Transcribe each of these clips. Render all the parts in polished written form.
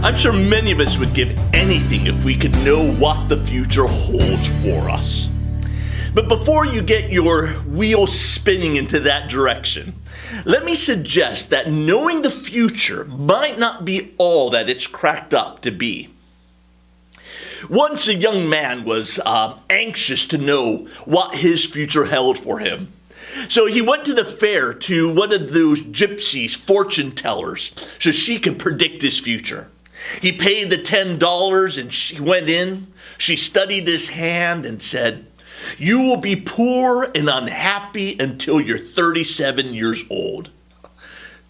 I'm sure many of us would give anything if we could know what the future holds for us. But before you get your wheels spinning into that direction, let me suggest that knowing the future might not be all that it's cracked up to be. Once a young man was anxious to know what his future held for him. So he went to the fair to one of those gypsies, fortune tellers, so she could predict his future. He paid the $10 and she went in. She studied his hand and said, "You will be poor and unhappy until you're 37 years old."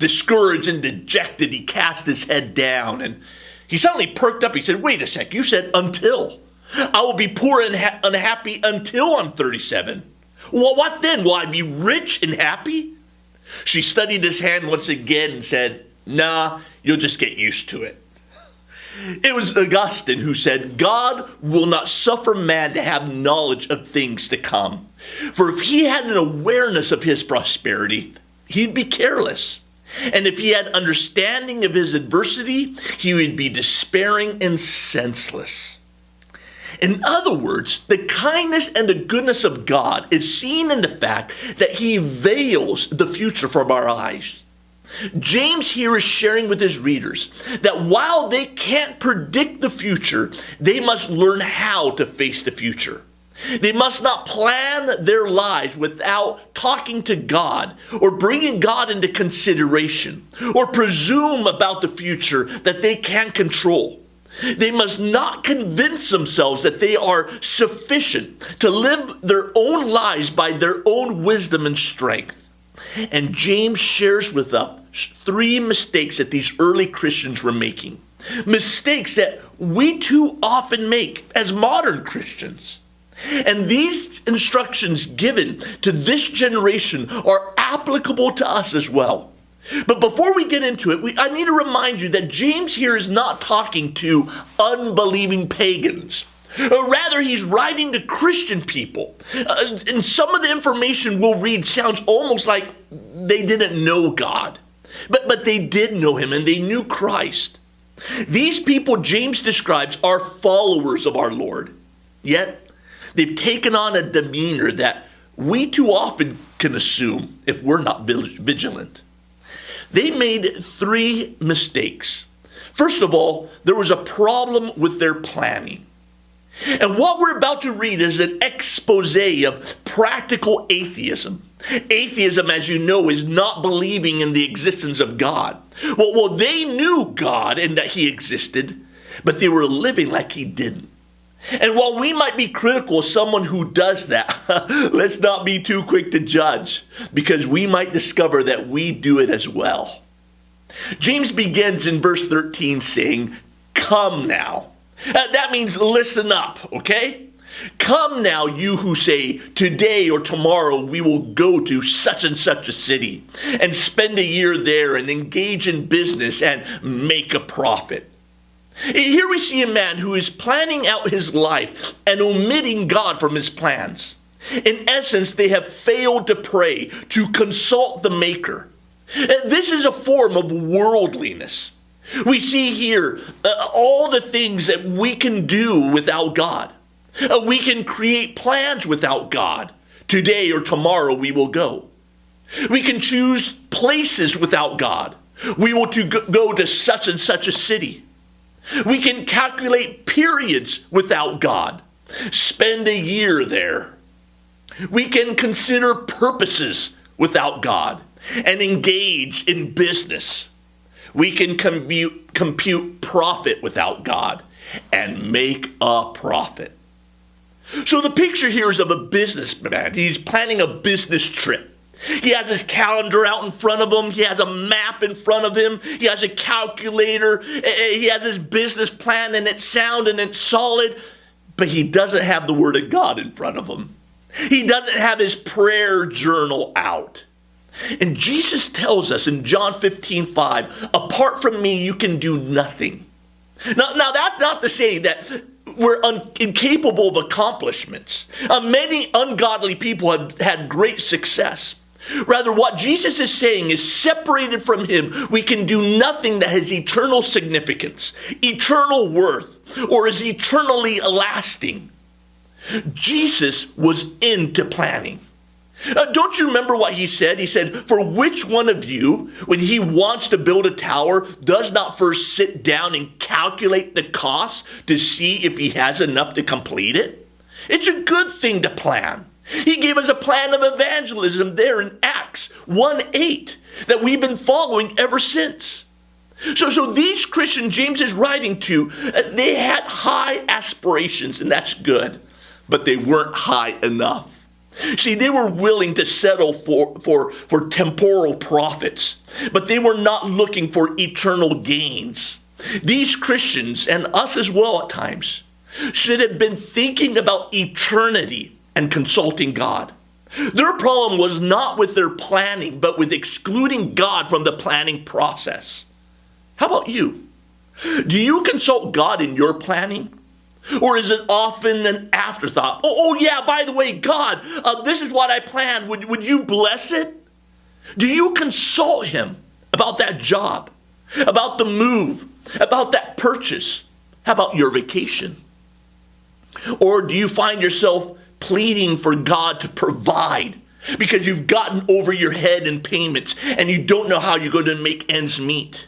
Discouraged and dejected, he cast his head down and he suddenly perked up. He said, "Wait a sec, you said until. I will be poor and unhappy until I'm 37. Well, what then? Will I be rich and happy?" She studied his hand once again and said, "Nah, you'll just get used to it." It was Augustine who said, "God will not suffer man to have knowledge of things to come. For if he had an awareness of his prosperity, he'd be careless. And if he had understanding of his adversity, he would be despairing and senseless." In other words, the kindness and the goodness of God is seen in the fact that he veils the future from our eyes. James here is sharing with his readers that while they can't predict the future, they must learn how to face the future. They must not plan their lives without talking to God or bringing God into consideration or presume about the future that they can't control. They must not convince themselves that they are sufficient to live their own lives by their own wisdom and strength. And James shares with us 3 mistakes that these early Christians were making. Mistakes that we too often make as modern Christians. And these instructions given to this generation are applicable to us as well. But before we get into it, I need to remind you that James here is not talking to unbelieving pagans. Rather, he's writing to Christian people. And some of the information we'll read sounds almost like they didn't know God. But they did know him and they knew Christ. These people James describes are followers of our Lord. Yet, they've taken on a demeanor that we too often can assume if we're not vigilant. They made 3 mistakes. First of all, there was a problem with their planning. And what we're about to read is an expose of practical atheism. Atheism, as you know, is not believing in the existence of God. Well, they knew God and that he existed, but they were living like he didn't. And while we might be critical of someone who does that, let's not be too quick to judge, because we might discover that we do it as well. James begins in verse 13 saying, "Come now." That means listen up, okay? "Come now, you who say, today or tomorrow we will go to such and such a city and spend a year there and engage in business and make a profit." Here we see a man who is planning out his life and omitting God from his plans. In essence, they have failed to pray, to consult the Maker. This is a form of worldliness. We see here all the things that we can do without God. We can create plans without God. Today or tomorrow we will go. We can choose places without God. We will go to such and such a city. We can calculate periods without God. Spend a year there. We can consider purposes without God and engage in business. We can compute profit without God and make a profit. So the picture here is of a businessman. He's planning a business trip. He has his calendar out in front of him. He has a map in front of him. He has a calculator. He has his business plan, and it's sound and it's solid. But he doesn't have the Word of God in front of him. He doesn't have his prayer journal out. And Jesus tells us in John 15:5, "Apart from me, you can do nothing." Now that's not to say that we're incapable of accomplishments. Many ungodly people have had great success. Rather, what Jesus is saying is separated from him, we can do nothing that has eternal significance, eternal worth, or is eternally lasting. Jesus was into planning. Don't you remember what he said? He said, for which one of you, when he wants to build a tower, does not first sit down and calculate the cost to see if he has enough to complete it? It's a good thing to plan. He gave us a plan of evangelism there in Acts 1:8 that we've been following ever since. So these Christians James is writing to, they had high aspirations, and that's good, but they weren't high enough. See, they were willing to settle for temporal profits, but they were not looking for eternal gains. These Christians, and us as well at times, should have been thinking about eternity and consulting God. Their problem was not with their planning, but with excluding God from the planning process. How about you? Do you consult God in your planning? Or is it often an afterthought? Oh yeah, by the way, God, this is what I planned. Would you bless it? Do you consult him about that job, about the move, about that purchase? How about your vacation? Or do you find yourself pleading for God to provide because you've gotten over your head in payments and you don't know how you're going to make ends meet?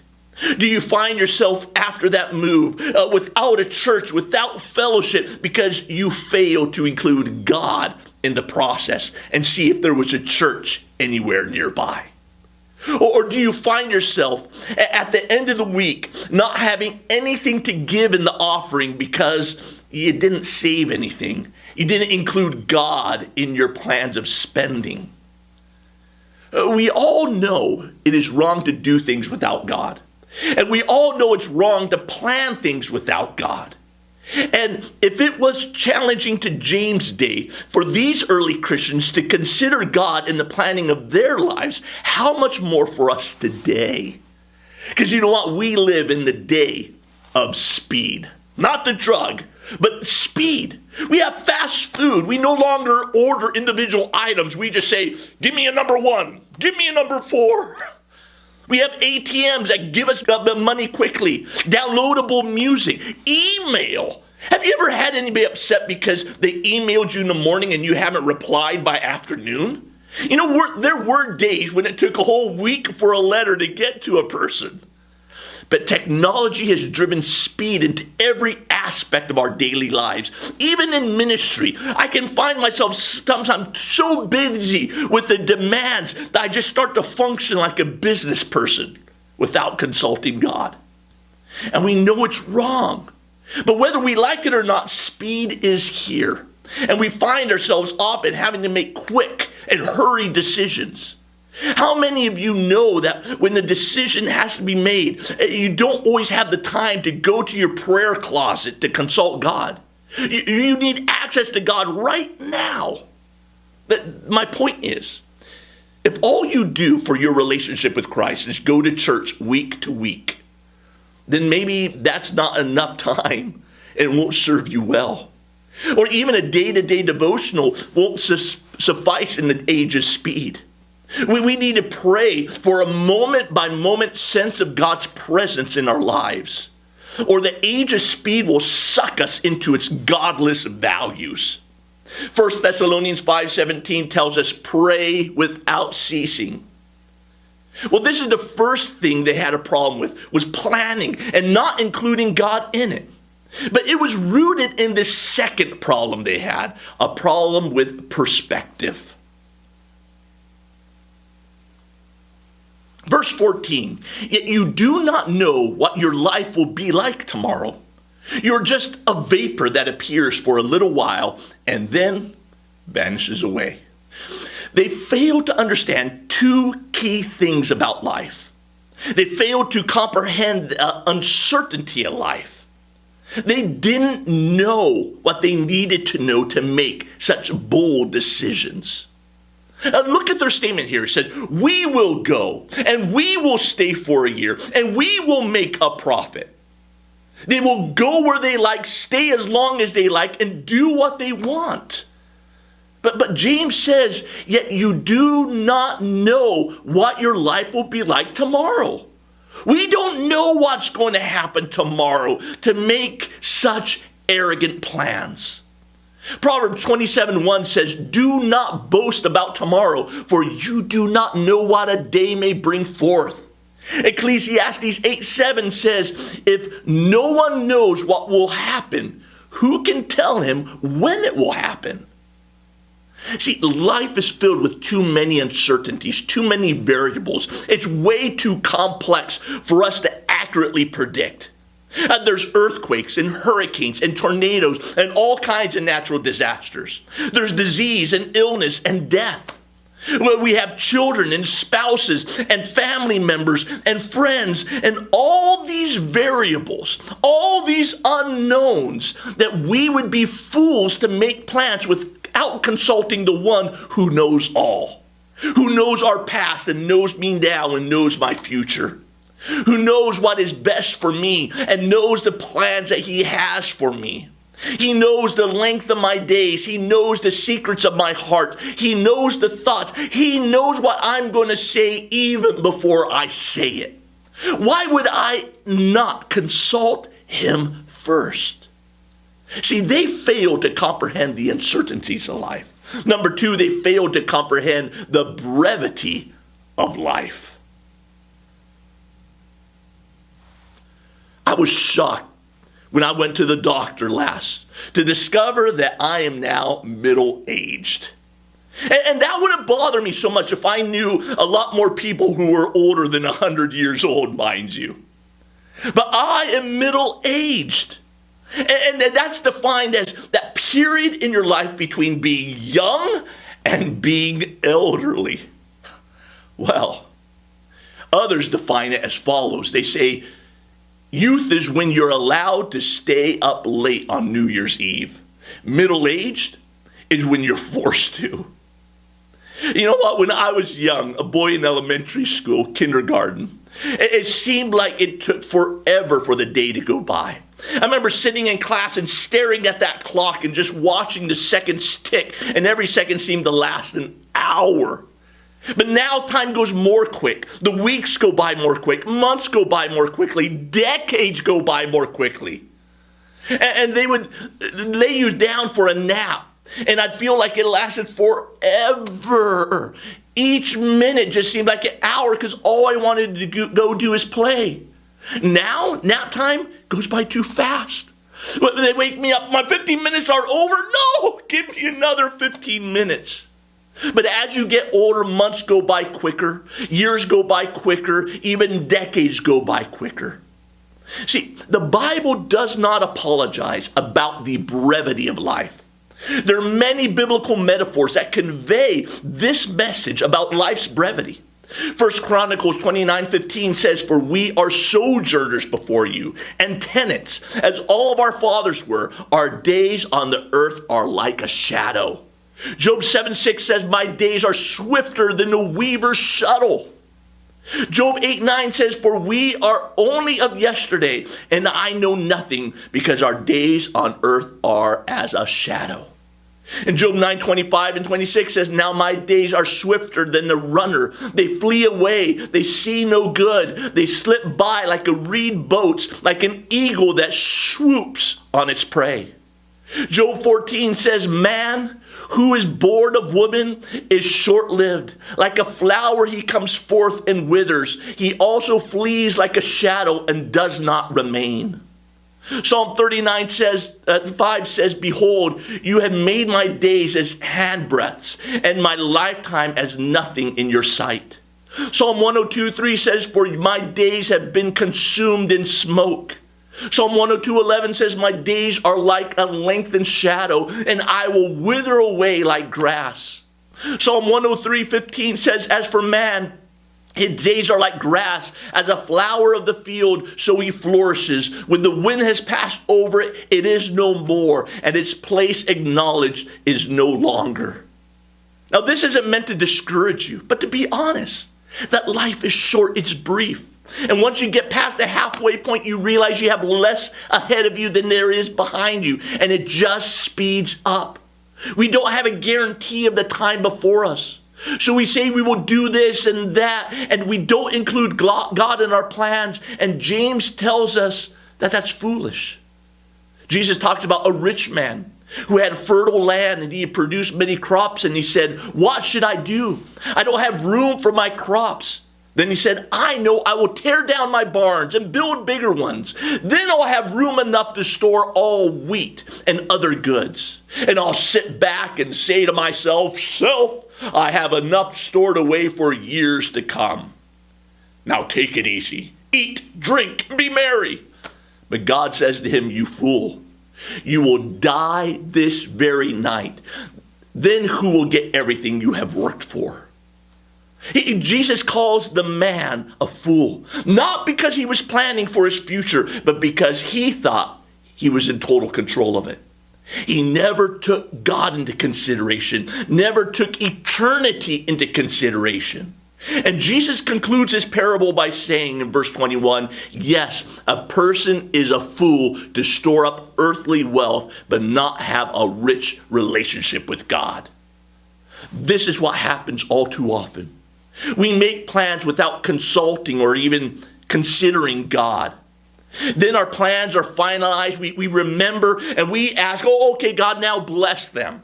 Do you find yourself after that move without a church, without fellowship, because you failed to include God in the process and see if there was a church anywhere nearby? Or do you find yourself at the end of the week not having anything to give in the offering because you didn't save anything? You didn't include God in your plans of spending. We all know it is wrong to do things without God. And we all know it's wrong to plan things without God. And if it was challenging to James' day for these early Christians to consider God in the planning of their lives, how much more for us today? Because you know what? We live in the day of speed. Not the drug, but speed. We have fast food. We no longer order individual items. We just say, give me a number 1. Give me a number 4. We have ATMs that give us the money quickly. Downloadable music. Email. Have you ever had anybody upset because they emailed you in the morning and you haven't replied by afternoon? You know, there were days when it took a whole week for a letter to get to a person. But technology has driven speed into every aspect of our daily lives. Even in ministry, I can find myself sometimes so busy with the demands that I just start to function like a business person without consulting God. And we know it's wrong. But whether we like it or not, speed is here. And we find ourselves often having to make quick and hurried decisions. How many of you know that when the decision has to be made, you don't always have the time to go to your prayer closet to consult God? You need access to God right now. My point is, if all you do for your relationship with Christ is go to church week to week, then maybe that's not enough time and won't serve you well. Or even a day-to-day devotional won't suffice in the age of speed. We need to pray for a moment-by-moment sense of God's presence in our lives, or the age of speed will suck us into its godless values. 1 Thessalonians 5:17 tells us, pray without ceasing. Well, this is the first thing they had a problem with, was planning and not including God in it. But it was rooted in this second problem they had, a problem with perspective. Verse 14, yet you do not know what your life will be like tomorrow. You're just a vapor that appears for a little while and then vanishes away. They failed to understand two key things about life. They failed to comprehend the uncertainty of life. They didn't know what they needed to know to make such bold decisions. Look at their statement here. It said, we will go and we will stay for a year and we will make a profit. They will go where they like, stay as long as they like, and do what they want. But James says, yet you do not know what your life will be like tomorrow. We don't know what's going to happen tomorrow to make such arrogant plans. Proverbs 27:1 says, do not boast about tomorrow, for you do not know what a day may bring forth. Ecclesiastes 8:7 says, if no one knows what will happen, who can tell him when it will happen? See, life is filled with too many uncertainties, too many variables. It's way too complex for us to accurately predict. There's earthquakes and hurricanes and tornadoes and all kinds of natural disasters. There's disease and illness and death. We have children and spouses and family members and friends and all these variables, all these unknowns that we would be fools to make plans without consulting the one who knows all, who knows our past and knows me now and knows my future, who knows what is best for me and knows the plans that he has for me. He knows the length of my days. He knows the secrets of my heart. He knows the thoughts. He knows what I'm going to say even before I say it. Why would I not consult him first? See, they failed to comprehend the uncertainties of life. Number two, they failed to comprehend the brevity of life. I was shocked when I went to the doctor last to discover that I am now middle-aged. And that wouldn't bother me so much if I knew a lot more people who were older than 100 years old, mind you. But I am middle-aged. And that's defined as that period in your life between being young and being elderly. Well, others define it as follows. They say, youth is when you're allowed to stay up late on New Year's Eve. Middle-aged is when you're forced to. You know what? When I was young, a boy in elementary school, kindergarten, it seemed like it took forever for the day to go by. I remember sitting in class and staring at that clock and just watching the seconds tick, and every second seemed to last an hour. But now time goes more quick. The weeks go by more quick. Months go by more quickly. Decades go by more quickly. And they would lay you down for a nap. And I'd feel like it lasted forever. Each minute just seemed like an hour because all I wanted to go do is play. Now, nap time goes by too fast. They wake me up. My 15 minutes are over. No, give me another 15 minutes. But as you get older, months go by quicker, years go by quicker, even decades go by quicker. See, the Bible does not apologize about the brevity of life. There are many biblical metaphors that convey this message about life's brevity. 1 Chronicles 29:15 says, for we are sojourners before you, and tenants, as all of our fathers were. Our days on the earth are like a shadow. Job 7:6 says, my days are swifter than the weaver's shuttle. Job 8:9 says, for we are only of yesterday, and I know nothing, because our days on earth are as a shadow. And Job 9:25 and 26 says, now my days are swifter than the runner. They flee away. They see no good. They slip by like a reed boat, like an eagle that swoops on its prey. Job 14 says, man who is born of woman is short-lived. Like a flower he comes forth and withers. He also flees like a shadow and does not remain. Psalm 39:5 says, behold, you have made my days as handbreadths, and my lifetime as nothing in your sight. Psalm 102:3 says, for my days have been consumed in smoke. Psalm 102:11 says, my days are like a lengthened shadow, and I will wither away like grass. Psalm 103:15 says, as for man, his days are like grass, as a flower of the field, so he flourishes. When the wind has passed over it, it is no more, and its place acknowledged is no longer. Now, this isn't meant to discourage you, but to be honest, that life is short, it's brief. And once you get past the halfway point, you realize you have less ahead of you than there is behind you, and it just speeds up. We don't have a guarantee of the time before us. So we say we will do this and that, and we don't include God in our plans. And James tells us that that's foolish. Jesus talks about a rich man who had fertile land and he had produced many crops, and he said, "What should I do? I don't have room for my crops." Then he said, "I know, I will tear down my barns and build bigger ones. Then I'll have room enough to store all wheat and other goods. And I'll sit back and say to myself, 'Self, I have enough stored away for years to come. Now take it easy. Eat, drink, be merry.' But God says to him, 'You fool, you will die this very night. Then who will get everything you have worked for?'" Jesus calls the man a fool, not because he was planning for his future, but because he thought he was in total control of it. He never took God into consideration, never took eternity into consideration. And Jesus concludes his parable by saying in verse 21, yes, a person is a fool to store up earthly wealth, but not have a rich relationship with God. This is what happens all too often. We make plans without consulting or even considering God. Then our plans are finalized. We remember and we ask, "Oh, okay, God, now bless them."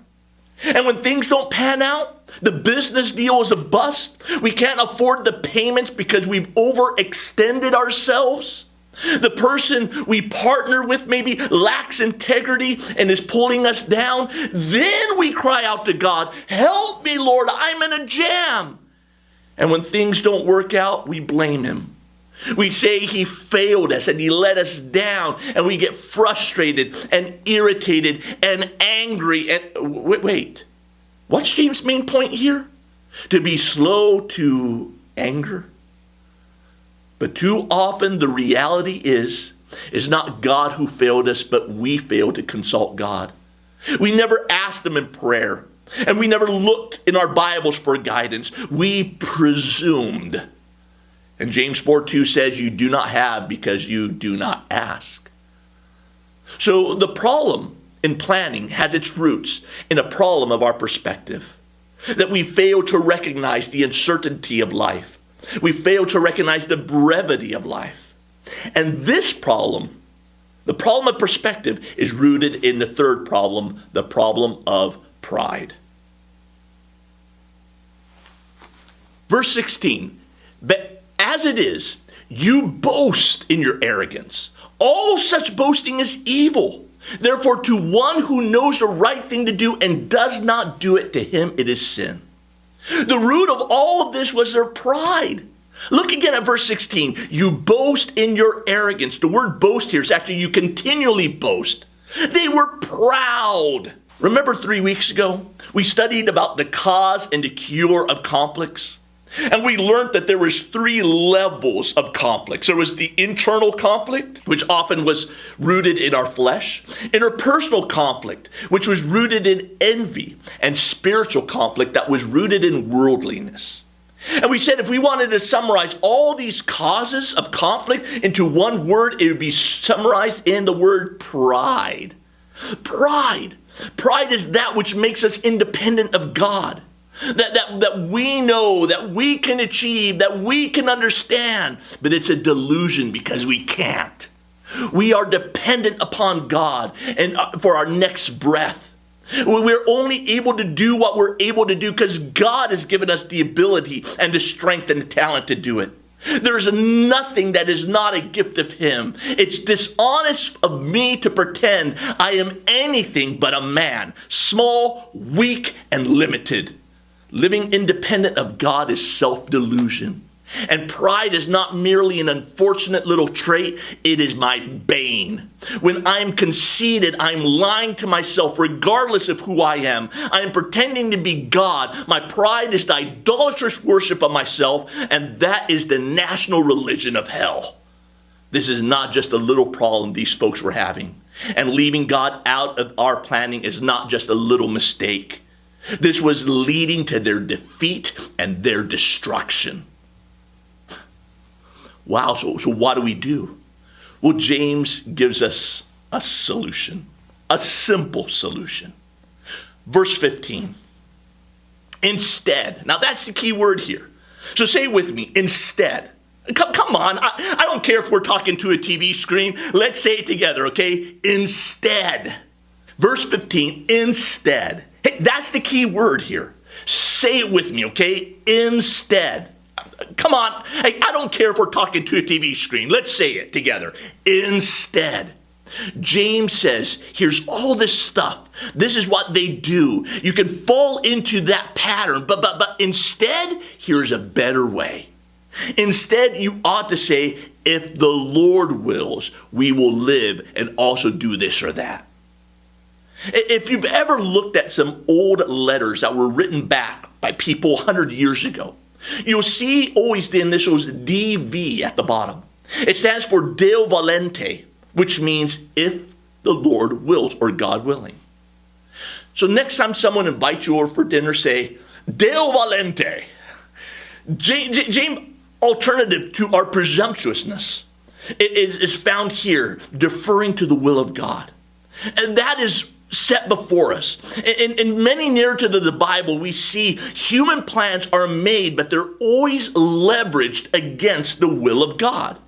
And when things don't pan out, the business deal is a bust. We can't afford the payments because we've overextended ourselves. The person we partner with maybe lacks integrity and is pulling us down. Then we cry out to God, "Help me, Lord, I'm in a jam." And when things don't work out, we blame him. We say he failed us and he let us down, and we get frustrated and irritated and angry. And wait, what's James' main point here? To be slow to anger. But too often the reality is not God who failed us, but we failed to consult God. We never asked him in prayer. And we never looked in our Bibles for guidance. We presumed. And James 4:2 says, "You do not have because you do not ask." So the problem in planning has its roots in a problem of our perspective. That we fail to recognize the uncertainty of life. We fail to recognize the brevity of life. And this problem, the problem of perspective, is rooted in the third problem, the problem of pride. Verse 16, "But as it is, you boast in your arrogance. All such boasting is evil. Therefore, to one who knows the right thing to do and does not do it, to him it is sin." The root of all of this was their pride. Look again at verse 16. You boast in your arrogance. The word boast here is actually you continually boast. They were proud. Remember 3 weeks ago, we studied about the cause and the cure of conflicts. And we learned that there was 3 levels of conflicts. There was the internal conflict, which often was rooted in our flesh. Interpersonal conflict, which was rooted in envy. And spiritual conflict that was rooted in worldliness. And we said if we wanted to summarize all these causes of conflict into one word, it would be summarized in the word pride. Pride. Pride is that which makes us independent of God. That we know, that we can achieve, that we can understand. But it's a delusion because we can't. We are dependent upon God and for our next breath. We're only able to do what we're able to do because God has given us the ability and the strength and the talent to do it. There is nothing that is not a gift of him. It's dishonest of me to pretend I am anything but a man, small, weak, and limited. Living independent of God is self-delusion. And pride is not merely an unfortunate little trait, it is my bane. When I'm conceited, I'm lying to myself regardless of who I am. I am pretending to be God. My pride is the idolatrous worship of myself, and that is the national religion of hell. This is not just a little problem these folks were having. And leaving God out of our planning is not just a little mistake. This was leading to their defeat and their destruction. Wow, so what do we do? Well, James gives us a solution, a simple solution. Verse 15. Instead. Now that's the key word here. So say it with me. Instead. Come on. I don't care if we're talking to a TV screen. Let's say it together, okay? Instead. Verse 15. Instead. Hey, that's the key word here. Say it with me, okay? Instead. Come on. Hey, I don't care if we're talking to a TV screen. Let's say it together. Instead. James says, here's all this stuff. This is what they do. You can fall into that pattern, but instead, here's a better way. Instead, you ought to say, if the Lord wills, we will live and also do this or that. If you've ever looked at some old letters that were written back by people 100 years ago, you'll see always the initials DV at the bottom. It stands for Deo Volente, which means if the Lord wills or God willing. So next time someone invites you over for dinner, say, Deo Volente. James' alternative to our presumptuousness is found here, deferring to the will of God. And that is set before us. In many narratives of the Bible, we see human plans are made, but they're always leveraged against the will of God.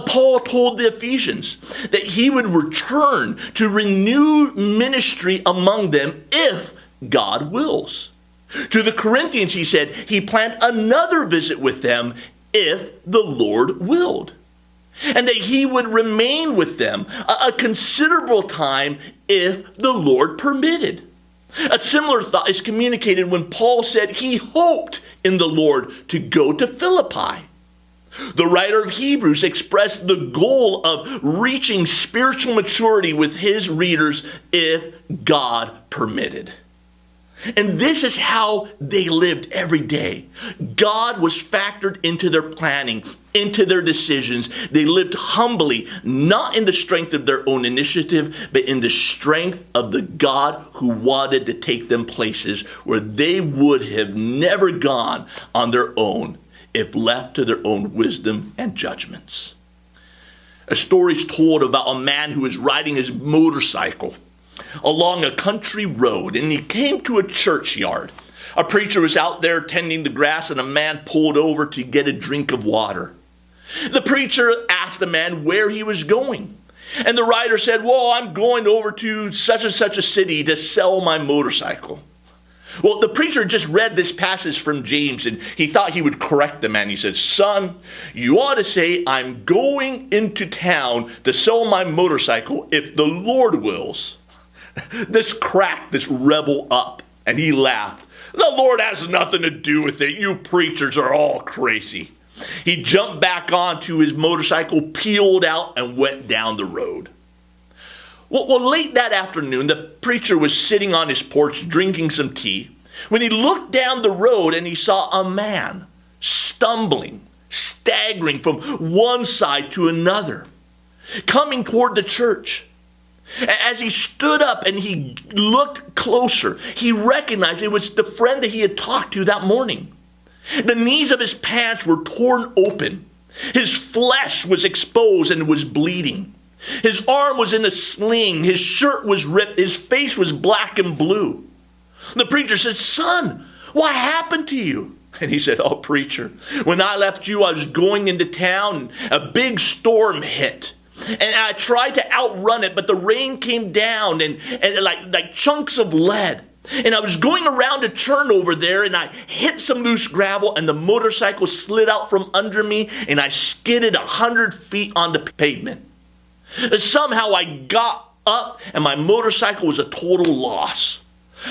Paul told the Ephesians that he would return to renew ministry among them if God wills. To the Corinthians, he said he planned another visit with them if the Lord willed. And that he would remain with them a considerable time if the Lord permitted. A similar thought is communicated when Paul said he hoped in the Lord to go to Philippi. The writer of Hebrews expressed the goal of reaching spiritual maturity with his readers if God permitted. And this is how they lived every day. God was factored into their planning, into their decisions. They lived humbly, not in the strength of their own initiative, but in the strength of the God who wanted to take them places where they would have never gone on their own if left to their own wisdom and judgments. A story is told about a man who was riding his motorcycle along a country road, and he came to a churchyard. A preacher was out there tending the grass, and a man pulled over to get a drink of water. The preacher asked the man where he was going, and the rider said, well, I'm going over to such and such a city to sell my motorcycle. Well, the preacher just read this passage from James, and he thought he would correct the man. He said, son, you ought to say, I'm going into town to sell my motorcycle if the Lord wills. This cracked this rebel up, and he laughed. The Lord has nothing to do with it. You preachers are all crazy. He jumped back onto his motorcycle, peeled out, and went down the road. Well, late that afternoon, the preacher was sitting on his porch drinking some tea when he looked down the road and he saw a man stumbling, staggering from one side to another, coming toward the church. As he stood up and he looked closer, he recognized it was the friend that he had talked to that morning. The knees of his pants were torn open. His flesh was exposed and was bleeding. His arm was in a sling. His shirt was ripped. His face was black and blue. The preacher said, son, what happened to you? And he said, oh, preacher, when I left you, I was going into town and a big storm hit. And I tried to outrun it, but the rain came down and like chunks of lead. And I was going around a turn over there, and I hit some loose gravel, and the motorcycle slid out from under me, and I skidded 100 feet on the pavement. Somehow I got up, and my motorcycle was a total loss.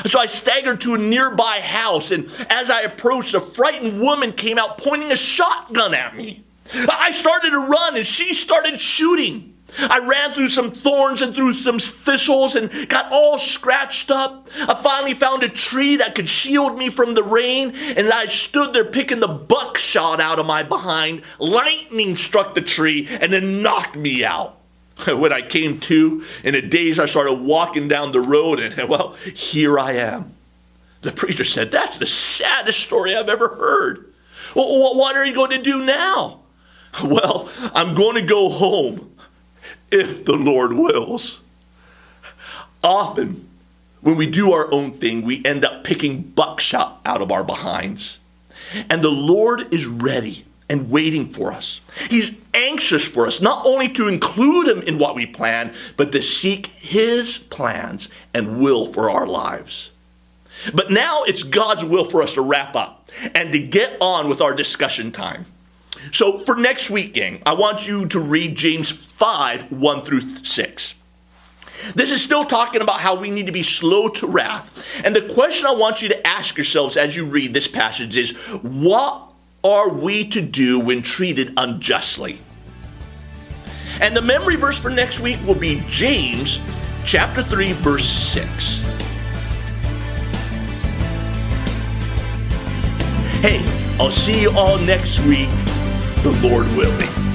So I staggered to a nearby house, and as I approached, a frightened woman came out pointing a shotgun at me. I started to run, and she started shooting. I ran through some thorns and through some thistles and got all scratched up. I finally found a tree that could shield me from the rain, and I stood there picking the buckshot out of my behind. Lightning struck the tree and then knocked me out. When I came to, in a daze, I started walking down the road, and well, here I am. The preacher said, that's the saddest story I've ever heard. Well, what are you going to do now? Well, I'm going to go home, if the Lord wills. Often, When we do our own thing, we end up picking buckshot out of our behinds. And the Lord is ready and waiting for us. He's anxious for us, not only to include him in what we plan, but to seek his plans and will for our lives. But now it's God's will for us to wrap up and to get on with our discussion time. So for next week, gang, I want you to read James 5, 1 through 6. This is still talking about how we need to be slow to wrath. And the question I want you to ask yourselves as you read this passage is, what are we to do when treated unjustly? And the memory verse for next week will be James chapter 3, verse 6. Hey, I'll see you all next week, the Lord willing.